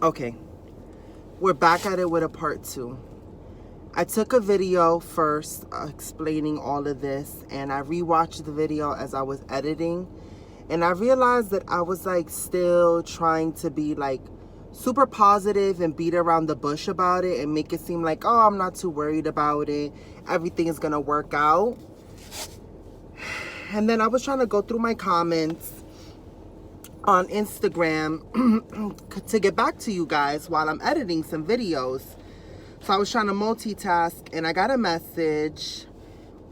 Okay, we're back at it with a part 2. I took a video first explaining all of this, and I rewatched the video as I was editing, and I realized that I was like still trying to be like super positive and beat around the bush about it and make it seem like, oh, I'm not too worried about it, everything is gonna work out. And then I was trying to go through my comments on Instagram to get back to you guys while I'm editing some videos. So I was trying to multitask, and I got a message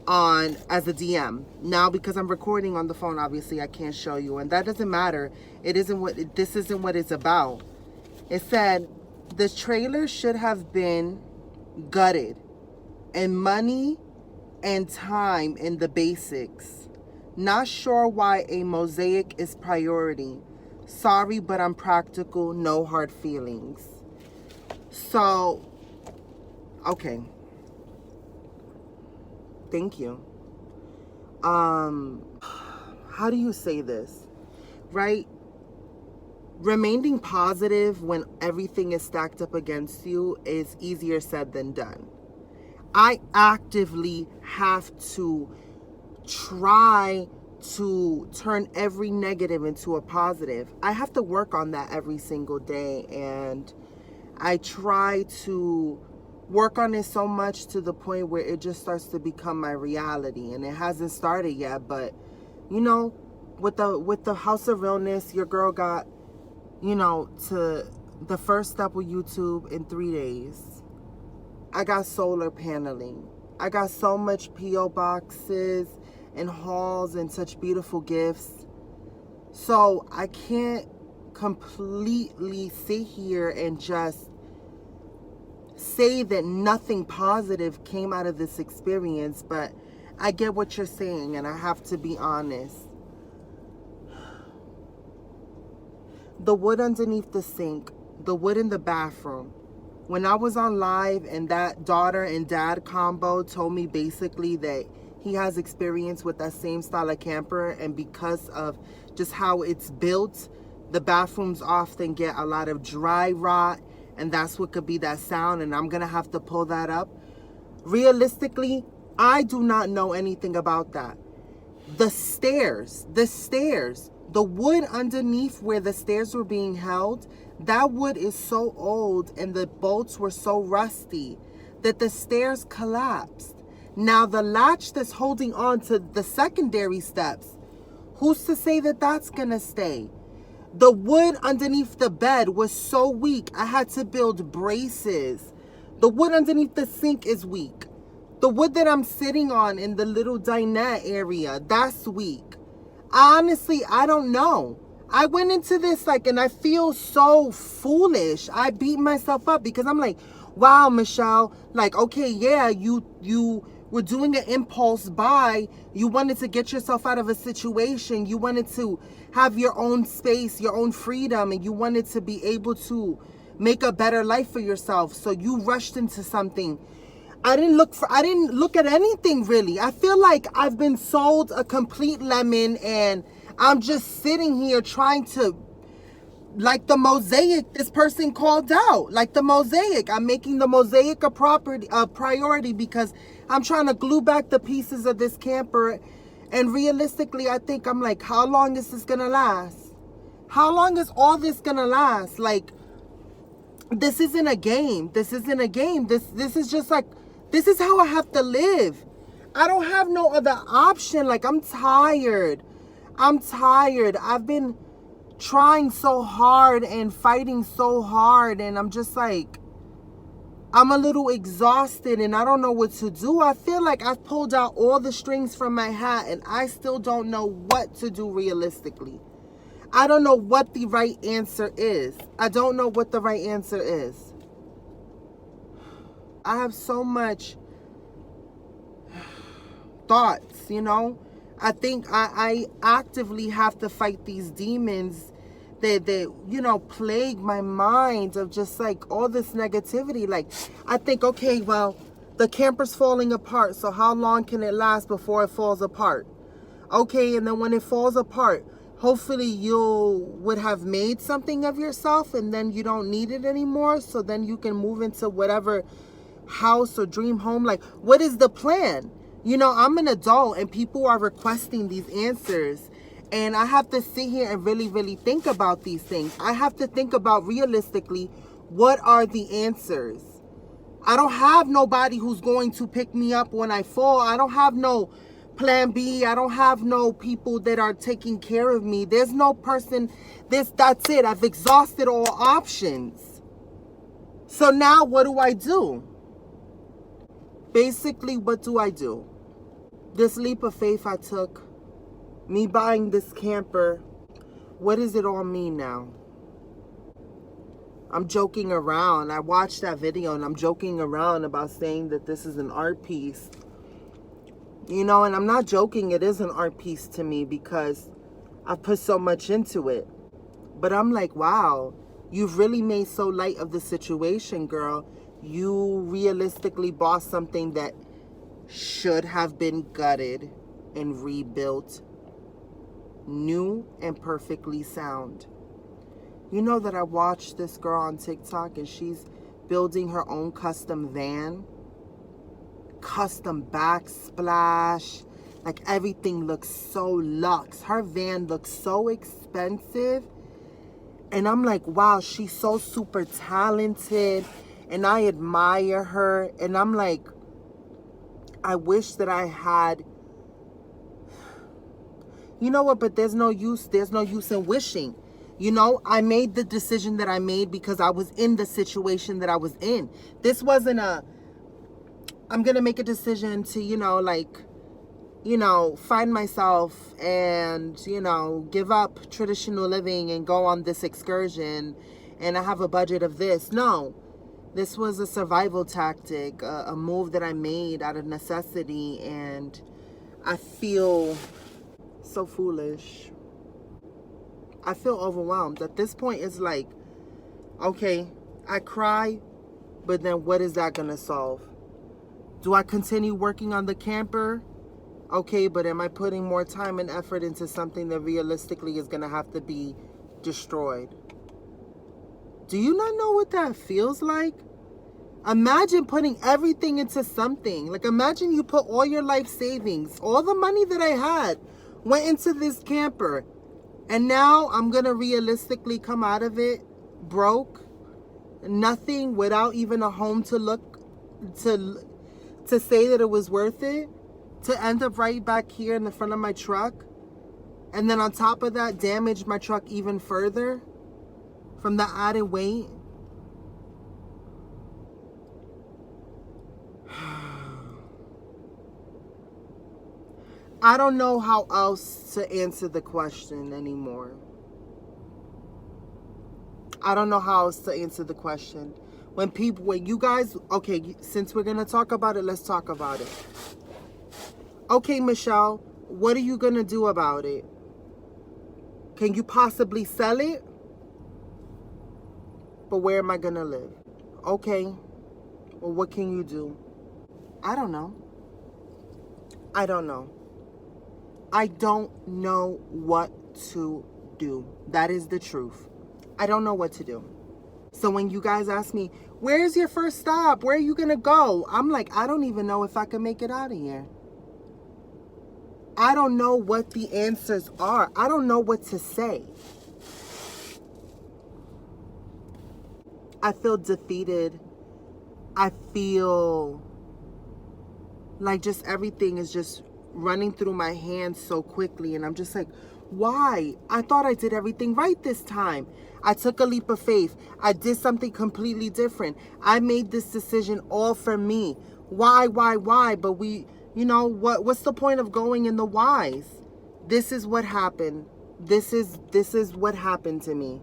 on as a DM. Now, because I'm recording on the phone, obviously I can't show you, and that doesn't matter. This isn't what it's about. It said the trailer should have been gutted, and money and time in the basics. Not sure why a mosaic is priority. Sorry, but I'm practical. No hard feelings. So, okay. Thank you. How do you say this? Right? Remaining positive when everything is stacked up against you is easier said than done. I actively have to try to turn every negative into a positive. I have to work on that every single day, and I try to work on it so much to the point where it just starts to become my reality. And it hasn't started yet, but you know, with the House of Realness, your girl got, to the first step with YouTube in 3 days. I got solar paneling. I got so much P.O. boxes and hauls and such beautiful gifts. So I can't completely sit here and just say that nothing positive came out of this experience, but I get what you're saying, and I have to be honest. The wood underneath the sink, the wood in the bathroom. When I was on live and that daughter and dad combo told me basically that he has experience with that same style of camper, and because of just how it's built, the bathrooms often get a lot of dry rot, and that's what could be that sound, and I'm gonna have to pull that up. Realistically, I do not know anything about that. The stairs, the wood underneath where the stairs were being held, that wood is so old and the bolts were so rusty that the stairs collapsed. Now the latch that's holding on to the secondary steps, who's to say that that's gonna stay? The wood underneath the bed was so weak, I had to build braces. The wood underneath the sink is weak. The wood that I'm sitting on in the little dinette area, that's weak. Honestly, I don't know. I went into this and I feel so foolish. I beat myself up because I'm like, wow, Michelle, okay, yeah, you were doing an impulse buy. You wanted to get yourself out of a situation. You wanted to have your own space, your own freedom, and you wanted to be able to make a better life for yourself. So you rushed into something. I didn't look at anything really. I feel like I've been sold a complete lemon, and I'm just sitting here trying to, like the mosaic this person called out, like the mosaic. I'm making the mosaic a priority because I'm trying to glue back the pieces of this camper. And realistically, I think I'm like, how long is this gonna last? How long is all this gonna last? This isn't a game. This isn't a game. This is just this is how I have to live. I don't have no other option. I'm tired. I've been trying so hard and fighting so hard, and I'm just I'm a little exhausted and I don't know what to do. I feel like I've pulled out all the strings from my hat and I still don't know what to do realistically. I don't know what the right answer is. I don't know what the right answer is. I have so much thoughts, I think I actively have to fight these demons that plague my mind of just all this negativity. I think, okay, well, the camper's falling apart, so how long can it last before it falls apart? Okay, and then when it falls apart, hopefully you would have made something of yourself and then you don't need it anymore. So then you can move into whatever house or dream home. Like, what is the plan? You know, I'm an adult and people are requesting these answers. And I have to sit here and really, really think about these things. I have to think about realistically, what are the answers? I don't have nobody who's going to pick me up when I fall. I don't have no plan B. I don't have no people that are taking care of me. There's no person. That's it. I've exhausted all options. So now what do I do? Basically, what do I do? This leap of faith I took, me buying this camper, what does it all mean now? I'm joking around. I watched that video and I'm joking around about saying that this is an art piece. You know, and I'm not joking. It is an art piece to me because I've put so much into it. But I'm like, wow, you've really made so light of the situation, girl. You realistically bought something that should have been gutted and rebuilt, new and perfectly sound. You know that I watched this girl on TikTok and she's building her own custom van, custom backsplash, like everything looks so luxe. Her van looks so expensive. And I'm like, wow, she's so super talented and I admire her. And I'm like, I wish that I had, you know what, but there's no use in wishing. You know, I made the decision that I made because I was in the situation that I was in. This wasn't I'm going to make a decision to, find myself and, give up traditional living and go on this excursion and I have a budget of this. No, this was a survival tactic, a move that I made out of necessity, and I feel so foolish. I feel overwhelmed. At this point, it's like, okay, I cry, but then what is that going to solve? Do I continue working on the camper? Okay, but am I putting more time and effort into something that realistically is going to have to be destroyed? Do you not know what that feels like? Imagine putting everything into something. Like, imagine you put all your life savings, all the money that I had went into this camper. And now I'm going to realistically come out of it broke, nothing, without even a home to look, to say that it was worth it, to end up right back here in the front of my truck. And then on top of that, damage my truck even further from the added weight. I don't know how else to answer the question anymore. I don't know how else to answer the question. When you guys, okay, since we're going to talk about it, let's talk about it. Okay, Michelle, what are you going to do about it? Can you possibly sell it? But where am I going to live? Okay, well, what can you do? I don't know. I don't know. I don't know what to do. That is the truth. I don't know what to do. So when you guys ask me, where's your first stop? Where are you going to go? I'm like, I don't even know if I can make it out of here. I don't know what the answers are. I don't know what to say. I feel defeated. I feel like just everything is just running through my hands so quickly, and I'm just like, why? I thought I did everything right this time. I took a leap of faith. I did something completely different. I made this decision all for me. Why? But what's the point of going in the whys? This is what happened. This is what happened to me.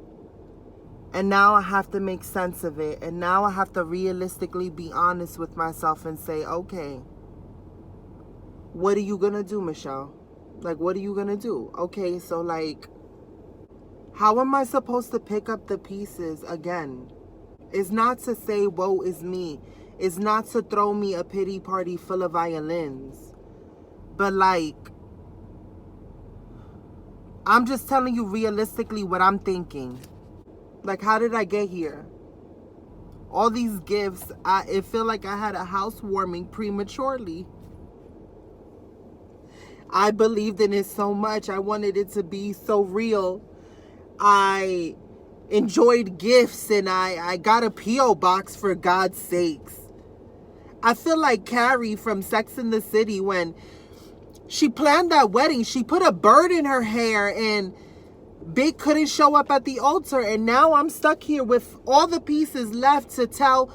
And now I have to make sense of it. And now I have to realistically be honest with myself and say, okay, what are you going to do, Michelle? Like, what are you going to do? Okay, so like, how am I supposed to pick up the pieces again? It's not to say, woe is me. It's not to throw me a pity party full of violins. But like, I'm just telling you realistically what I'm thinking. Like, how did I get here? All these gifts, it feel like I had a housewarming prematurely. I believed in it so much. I wanted it to be so real. I enjoyed gifts, and I got a P.O. box, for God's sakes. I feel like Carrie from Sex and the City when she planned that wedding. She put a bird in her hair, and Big couldn't show up at the altar, and now I'm stuck here with all the pieces left to tell.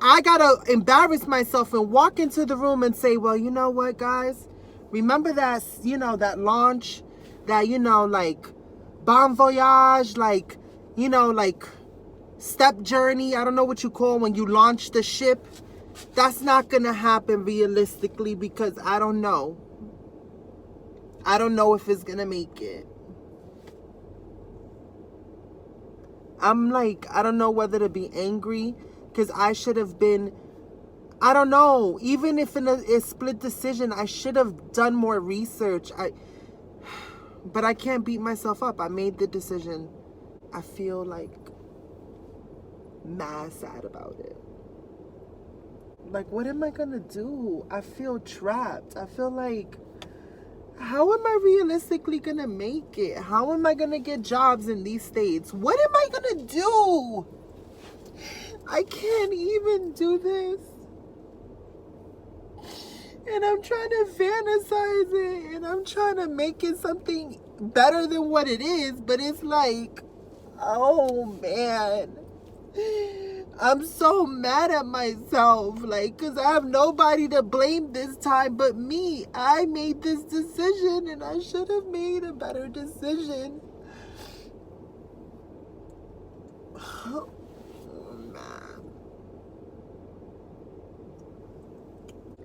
I gotta embarrass myself and walk into the room and say, well, you know what, guys? Remember that, that launch, that, like, bon voyage, like, like, step journey. I don't know what you call when you launch the ship. That's not gonna happen realistically, because I don't know. I don't know if it's gonna make it. I'm like, I don't know whether to be angry, because I should have been, I don't know, even if in a split decision, I should have done more research. But I can't beat myself up. I made the decision. I feel like mad sad about it. Like, what am I gonna do? I feel trapped. I feel like, how am I realistically gonna make it? How am I gonna get jobs in these states? What am I gonna do? I can't even do this. And I'm trying to fantasize it, and I'm trying to make it something better than what it is, but it's like, oh man, I'm so mad at myself, like, because I have nobody to blame this time but me. I made this decision, and I should have made a better decision. Oh, man.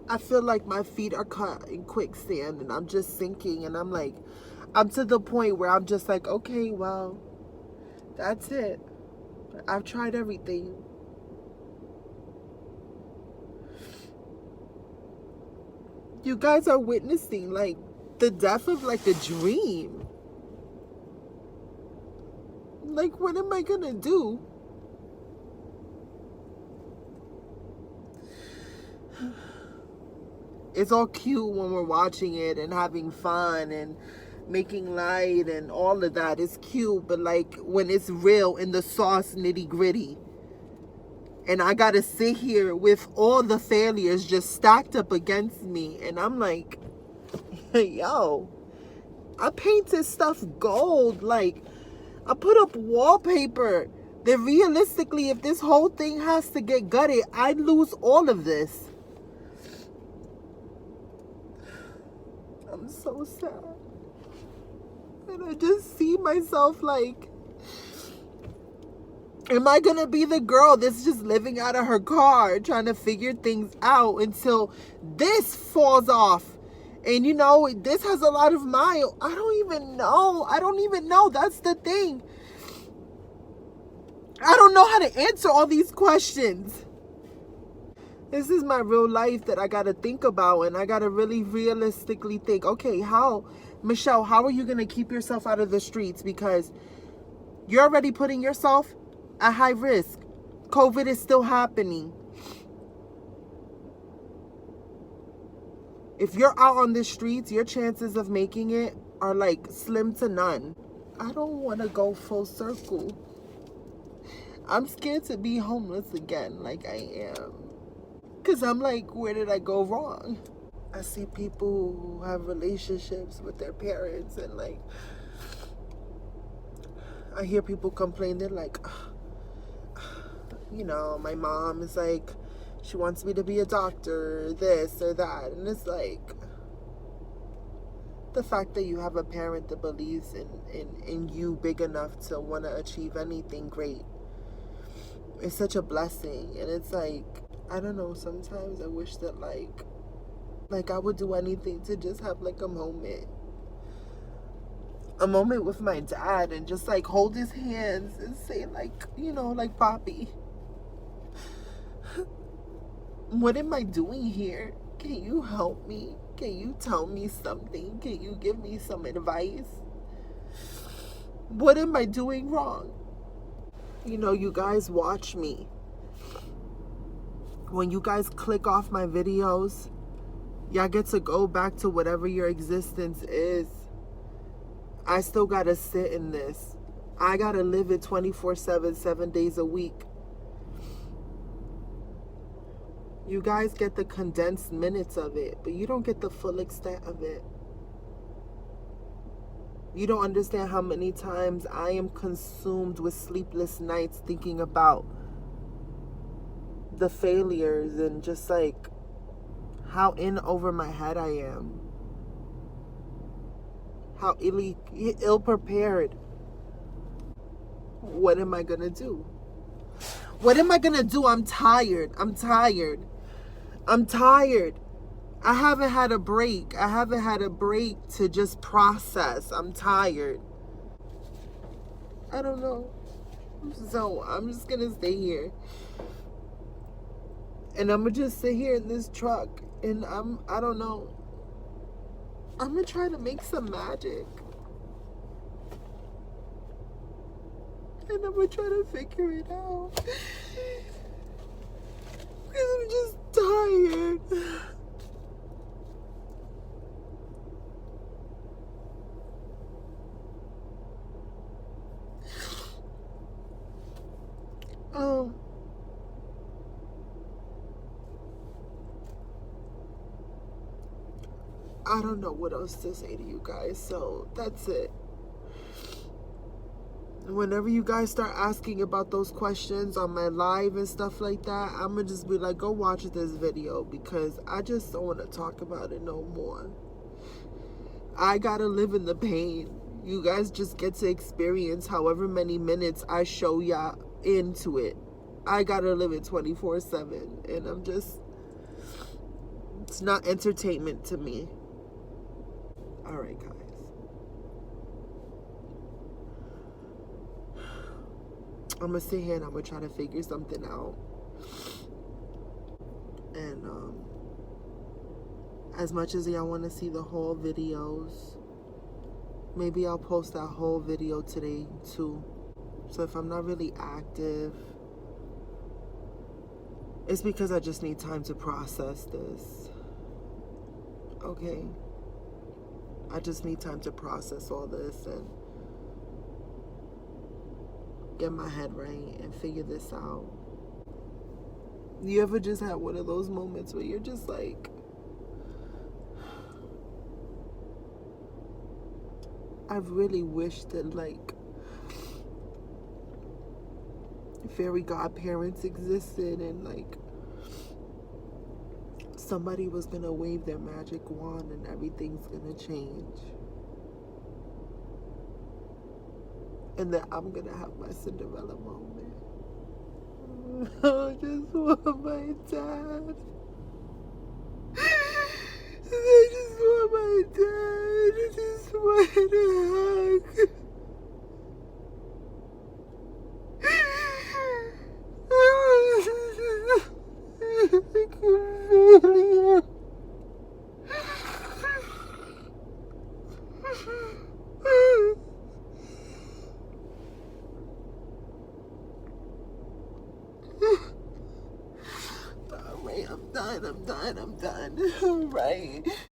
I feel like my feet are caught in quicksand, and I'm just sinking, and I'm like, I'm to the point where I'm just like, okay, well, that's it. I've tried everything. You guys are witnessing, like, the death of, like, a dream. Like, what am I gonna do? It's all cute when we're watching it and having fun and making light and all of that. It's cute, but, like, when it's real in the sauce, nitty gritty, and I gotta sit here with all the failures just stacked up against me, and I'm like, yo, I painted stuff gold. Like, I put up wallpaper that realistically, if this whole thing has to get gutted, I'd lose all of this. I'm so sad. And I just see myself like, am I gonna be the girl that's just living out of her car trying to figure things out until this falls off? And this has a lot of miles. I don't even know. That's the thing. I don't know how to answer all these questions. This is my real life that I gotta think about, and I gotta really realistically think, okay, Michelle, how are you gonna keep yourself out of the streets? Because you're already putting yourself at high risk. COVID is still happening. If you're out on the streets, your chances of making it are like slim to none. I don't want to go full circle. I'm scared to be homeless again like I am. Because I'm like, where did I go wrong? I see people who have relationships with their parents, and like, I hear people complain. They're like, my mom is like, she wants me to be a doctor, this or that. And it's like, the fact that you have a parent that believes in you big enough to want to achieve anything great is such a blessing. And it's like, I don't know, sometimes I wish that like I would do anything to just have like a moment with my dad and just like hold his hands and say like, like, Papi, what am I doing here? Can you help me? Can you tell me something? Can you give me some advice? What am I doing wrong? You know, you guys watch me. When you guys click off my videos, y'all get to go back to whatever your existence is. I still gotta sit in this. I gotta live it 24/7, 7 days a week. You guys get the condensed minutes of it, but you don't get the full extent of it. You don't understand how many times I am consumed with sleepless nights thinking about the failures and just like how in over my head I am. How ill prepared. What am I gonna do? What am I gonna do? I'm tired. I'm tired. I'm tired. I haven't had a break. I haven't had a break to just process. I'm tired. I don't know. So I'm just gonna stay here. And I'm gonna just sit here in this truck and I don't know. I'm gonna try to make some magic. And I'm gonna try to figure it out. Because I'm just tired. I don't know what else to say to you guys, so that's it. Whenever you guys start asking about those questions on my live and stuff like that, I'm gonna just be like, go watch this video, because I just don't want to talk about it no more. I gotta live in the pain. You guys just get to experience however many minutes I show y'all into it. I gotta live it 24/7, and I'm just, it's not entertainment to me. All right, guys. I'm gonna sit here and I'm gonna try to figure something out. And as much as y'all want to see the whole videos, maybe I'll post that whole video today too. So if I'm not really active, it's because I just need time to process this. Okay? I just need time to process all this and get my head right and figure this out. You ever just had one of those moments where you're just like, I really wish that like fairy godparents existed and like somebody was gonna wave their magic wand and everything's gonna change. And that I'm gonna have my Cinderella moment. I just want my dad. I just want my dad. I just want a hug. I can feel it. All right, I'm done. All right.